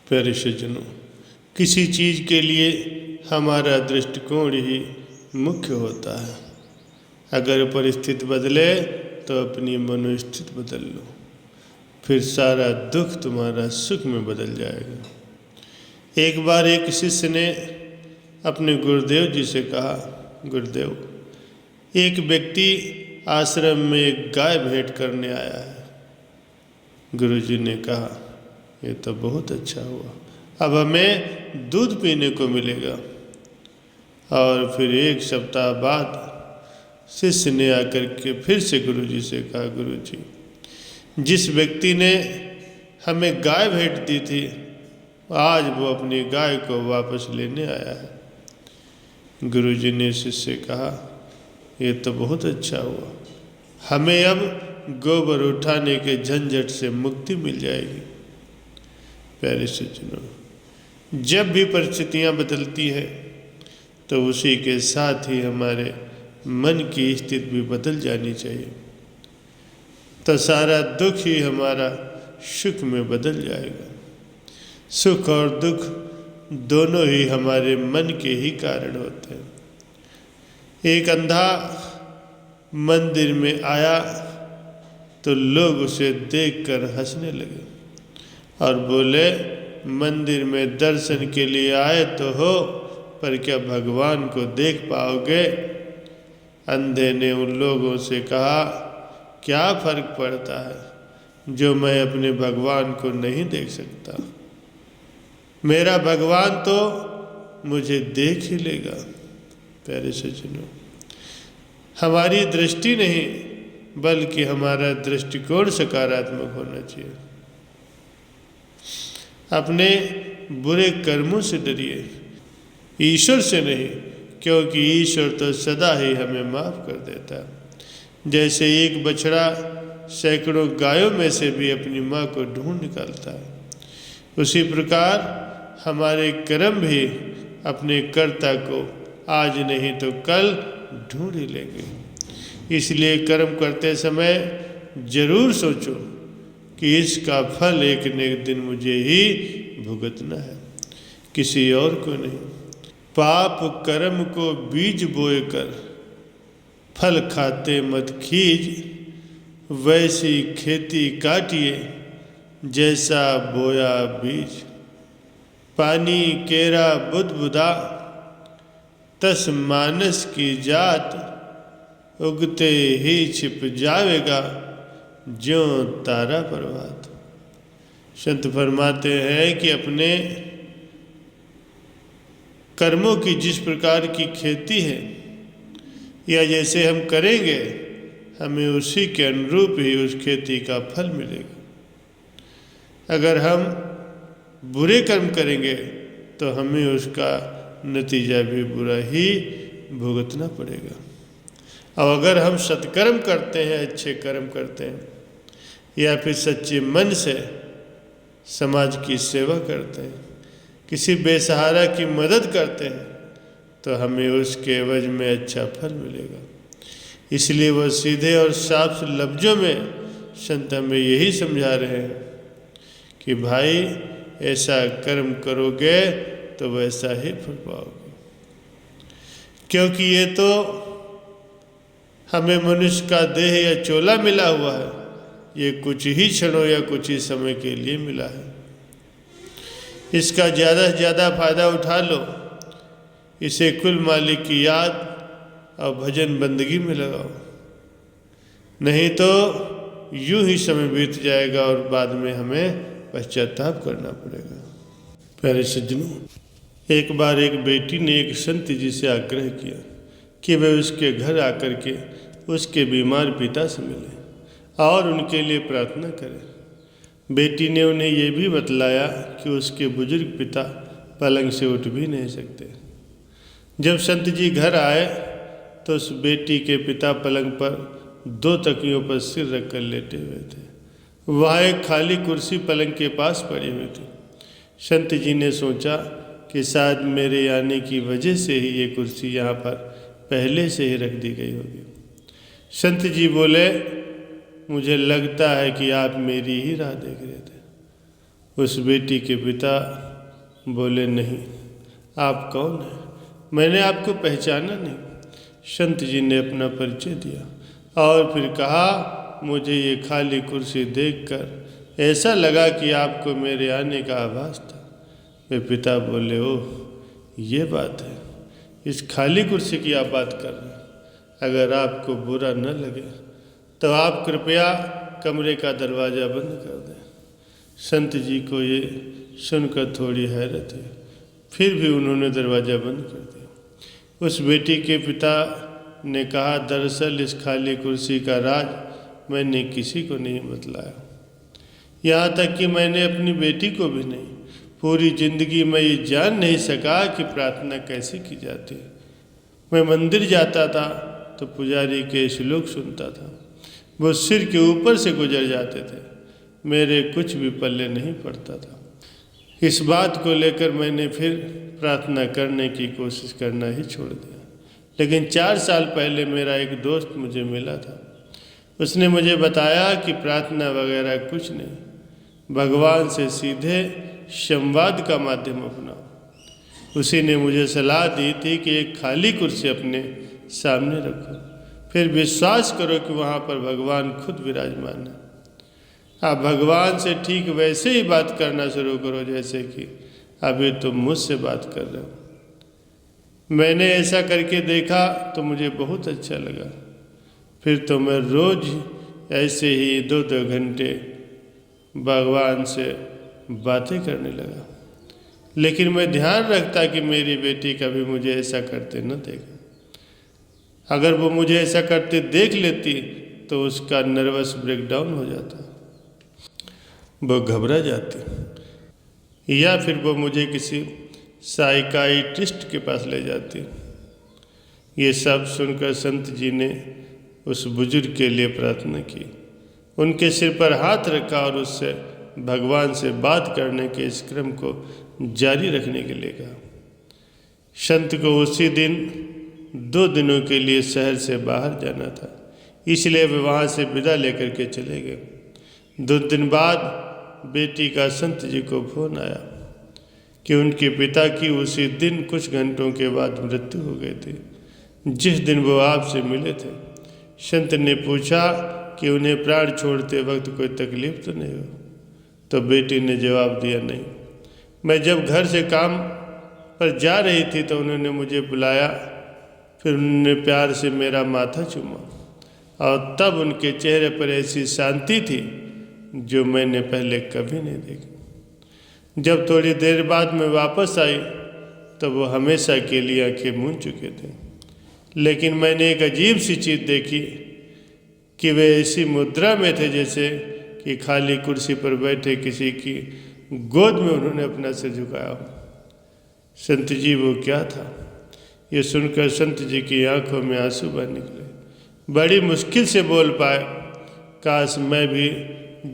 प्यारे सज्जनों, किसी चीज़ के लिए हमारा दृष्टिकोण ही मुख्य होता है। अगर परिस्थिति बदले तो अपनी मनोस्थिति बदल लो, फिर सारा दुख तुम्हारा सुख में बदल जाएगा। एक बार एक शिष्य ने अपने गुरुदेव जी से कहा, गुरुदेव, एक व्यक्ति आश्रम में एक गाय भेंट करने आया है। गुरुजी ने कहा, ये तो बहुत अच्छा हुआ, अब हमें दूध पीने को मिलेगा। और फिर एक सप्ताह बाद शिष्य ने आकर के फिर से गुरुजी से कहा, गुरुजी, जिस व्यक्ति ने हमें गाय भेंट दी थी, आज वो अपनी गाय को वापस लेने आया है। गुरुजी ने शिष्य से कहा, ये तो बहुत अच्छा हुआ, हमें अब गोबर उठाने के झंझट से मुक्ति मिल जाएगी। प्यारे सज्जनों, जब भी परिस्थितियाँ बदलती है तो उसी के साथ ही हमारे मन की स्थिति भी बदल जानी चाहिए, तो सारा दुख ही हमारा सुख में बदल जाएगा। सुख और दुख दोनों ही हमारे मन के ही कारण होते हैं। एक अंधा मंदिर में आया तो लोग उसे देखकर हंसने लगे और बोले, मंदिर में दर्शन के लिए आए तो हो, पर क्या भगवान को देख पाओगे? अंधे ने उन लोगों से कहा, क्या फर्क पड़ता है जो मैं अपने भगवान को नहीं देख सकता? मेरा भगवान तो मुझे देख ही लेगा। प्यारे सज्जनों, हमारी दृष्टि नहीं बल्कि हमारा दृष्टिकोण सकारात्मक होना चाहिए। अपने बुरे कर्मों से डरिए, ईश्वर से नहीं, क्योंकि ईश्वर तो सदा ही हमें माफ़ कर देता है। जैसे एक बछड़ा सैकड़ों गायों में से भी अपनी माँ को ढूंढ निकालता है, उसी प्रकार हमारे कर्म भी अपने कर्ता को आज नहीं तो कल ढूंढ ही लेंगे। इसलिए कर्म करते समय जरूर सोचो कि इसका फल एक न एक दिन मुझे ही भुगतना है, किसी और को नहीं। पाप कर्म को बीज बोए कर फल खाते मत खींच, वैसी खेती काटिए जैसा बोया बीज। पानी केरा बुदबुदा तस मानस की जात, उगते ही छिप जावेगा ज्यों तारा प्रभात। संत फरमाते हैं कि अपने कर्मों की जिस प्रकार की खेती है या जैसे हम करेंगे, हमें उसी के अनुरूप ही उस खेती का फल मिलेगा। अगर हम बुरे कर्म करेंगे तो हमें उसका नतीजा भी बुरा ही भुगतना पड़ेगा। और अगर हम सत्कर्म करते हैं, अच्छे कर्म करते हैं, या फिर सच्चे मन से समाज की सेवा करते हैं, किसी बेसहारा की मदद करते हैं, तो हमें उसके एवज में अच्छा फल मिलेगा। इसलिए वह सीधे और साफ लफ्जों में संत हमें यही समझा रहे हैं कि भाई, ऐसा कर्म करोगे तो वैसा ही फल पाओगे। क्योंकि ये तो हमें मनुष्य का देह या चोला मिला हुआ है, ये कुछ ही क्षणों या कुछ ही समय के लिए मिला है। इसका ज़्यादा से ज़्यादा फायदा उठा लो, इसे कुल मालिक की याद और भजन बंदगी में लगाओ, नहीं तो यूं ही समय बीत जाएगा और बाद में हमें पश्चाताप करना पड़ेगा। प्यारे सज्जनों, एक बार एक बेटी ने एक संत जी से आग्रह किया कि वे उसके घर आकर के उसके बीमार पिता से मिले और उनके लिए प्रार्थना करें। बेटी ने उन्हें यह भी बतलाया कि उसके बुजुर्ग पिता पलंग से उठ भी नहीं सकते। जब संत जी घर आए तो उस बेटी के पिता पलंग पर 2 तकियों पर सिर रखकर लेटे हुए थे। वहाँ एक खाली कुर्सी पलंग के पास पड़ी हुई थी। संत जी ने सोचा कि शायद मेरे आने की वजह से ही ये कुर्सी यहाँ पर पहले से ही रख दी गई होगी। संत जी बोले, मुझे लगता है कि आप मेरी ही राह देख रहे थे। उस बेटी के पिता बोले, नहीं, आप कौन हैं? मैंने आपको पहचाना नहीं। संत जी ने अपना परिचय दिया और फिर कहा, मुझे ये खाली कुर्सी देखकर ऐसा लगा कि आपको मेरे आने का आभास था। वे पिता बोले, ओह, ये बात है, इस खाली कुर्सी की आप बात कर रहे हैं। अगर आपको बुरा न लगे तो आप कृपया कमरे का दरवाज़ा बंद कर दें। संत जी को ये सुनकर थोड़ी हैरत हुई, फिर भी उन्होंने दरवाज़ा बंद कर दिया। उस बेटी के पिता ने कहा, दरअसल इस खाली कुर्सी का राज मैंने किसी को नहीं बतलाया, यहाँ तक कि मैंने अपनी बेटी को भी नहीं। पूरी जिंदगी मैं ये जान नहीं सका कि प्रार्थना कैसे की जाती है। मैं मंदिर जाता था तो पुजारी के श्लोक सुनता था, वो सिर के ऊपर से गुजर जाते थे, मेरे कुछ भी पल्ले नहीं पड़ता था। इस बात को लेकर मैंने फिर प्रार्थना करने की कोशिश करना ही छोड़ दिया। लेकिन 4 साल पहले मेरा एक दोस्त मुझे मिला था। उसने मुझे बताया कि प्रार्थना वगैरह कुछ नहीं, भगवान से सीधे संवाद का माध्यम अपनाओ। उसी ने मुझे सलाह दी थी कि एक खाली कुर्सी अपने सामने रखो, फिर विश्वास करो कि वहाँ पर भगवान खुद विराजमान है। आप भगवान से ठीक वैसे ही बात करना शुरू करो जैसे कि अभी तुम मुझसे बात कर रहे हो। मैंने ऐसा करके देखा तो मुझे बहुत अच्छा लगा। फिर तो मैं रोज़ ऐसे ही 2-2 घंटे भगवान से बातें करने लगा। लेकिन मैं ध्यान रखता कि मेरी बेटी कभी मुझे ऐसा करते न देखे। अगर वो मुझे ऐसा करते देख लेती तो उसका नर्वस ब्रेकडाउन हो जाता, वो घबरा जाती, या फिर वो मुझे किसी साइकाइट्रिस्ट के पास ले जाती। ये सब सुनकर संत जी ने उस बुजुर्ग के लिए प्रार्थना की, उनके सिर पर हाथ रखा और उससे भगवान से बात करने के इस क्रम को जारी रखने के लिए कहा। संत को उसी दिन 2 दिनों के लिए शहर से बाहर जाना था, इसलिए वे वहाँ से विदा लेकर के चले गए। 2 दिन बाद बेटी का संत जी को फोन आया कि उनके पिता की उसी दिन कुछ घंटों के बाद मृत्यु हो गई थी, जिस दिन वो आपसे मिले थे। संत ने पूछा कि उन्हें प्राण छोड़ते वक्त कोई तकलीफ तो नहीं हो? तो बेटी ने जवाब दिया, नहीं। मैं जब घर से काम पर जा रही थी तो उन्होंने मुझे बुलाया, फिर उन्होंने प्यार से मेरा माथा चूमा और तब उनके चेहरे पर ऐसी शांति थी जो मैंने पहले कभी नहीं देखी। जब थोड़ी देर बाद मैं वापस आई तो वो हमेशा के लिए आंखें मूंद चुके थे। लेकिन मैंने एक अजीब सी चीज़ देखी कि वे ऐसी मुद्रा में थे जैसे कि खाली कुर्सी पर बैठे किसी की गोद में उन्होंने अपना सिर झुकाया हो। संत जी, वो क्या था? ये सुनकर संत जी की आंखों में आंसू बह निकले। बड़ी मुश्किल से बोल पाए, काश मैं भी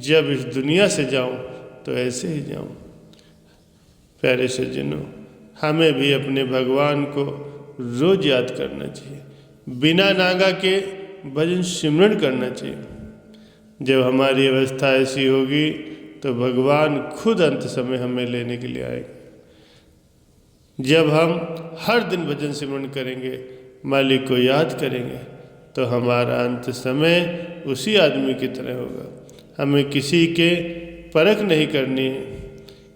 जब इस दुनिया से जाऊं तो ऐसे ही जाऊं। प्यारे सज्जनों, हमें भी अपने भगवान को रोज याद करना चाहिए, बिना नागा के भजन सिमरन करना चाहिए। जब हमारी अवस्था ऐसी होगी तो भगवान खुद अंत समय हमें लेने के लिए आएंगे। जब हम हर दिन भजन सिमरन करेंगे, मालिक को याद करेंगे, तो हमारा अंत समय उसी आदमी की तरह होगा। हमें किसी के परख नहीं करनी है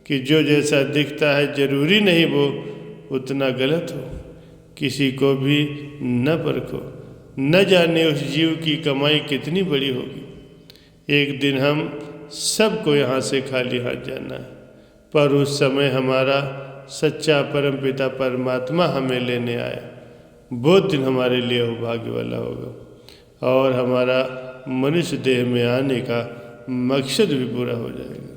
कि जो जैसा दिखता है जरूरी नहीं वो उतना गलत हो। किसी को भी न परखो, न जाने उस जीव की कमाई कितनी बड़ी होगी। एक दिन हम सबको यहाँ से खाली हाथ जाना है, पर उस समय हमारा सच्चा परम पिता परमात्मा हमें लेने आया, वो दिन हमारे लिए भाग्य वाला होगा और हमारा मनुष्य देह में आने का मकसद भी पूरा हो जाएगा।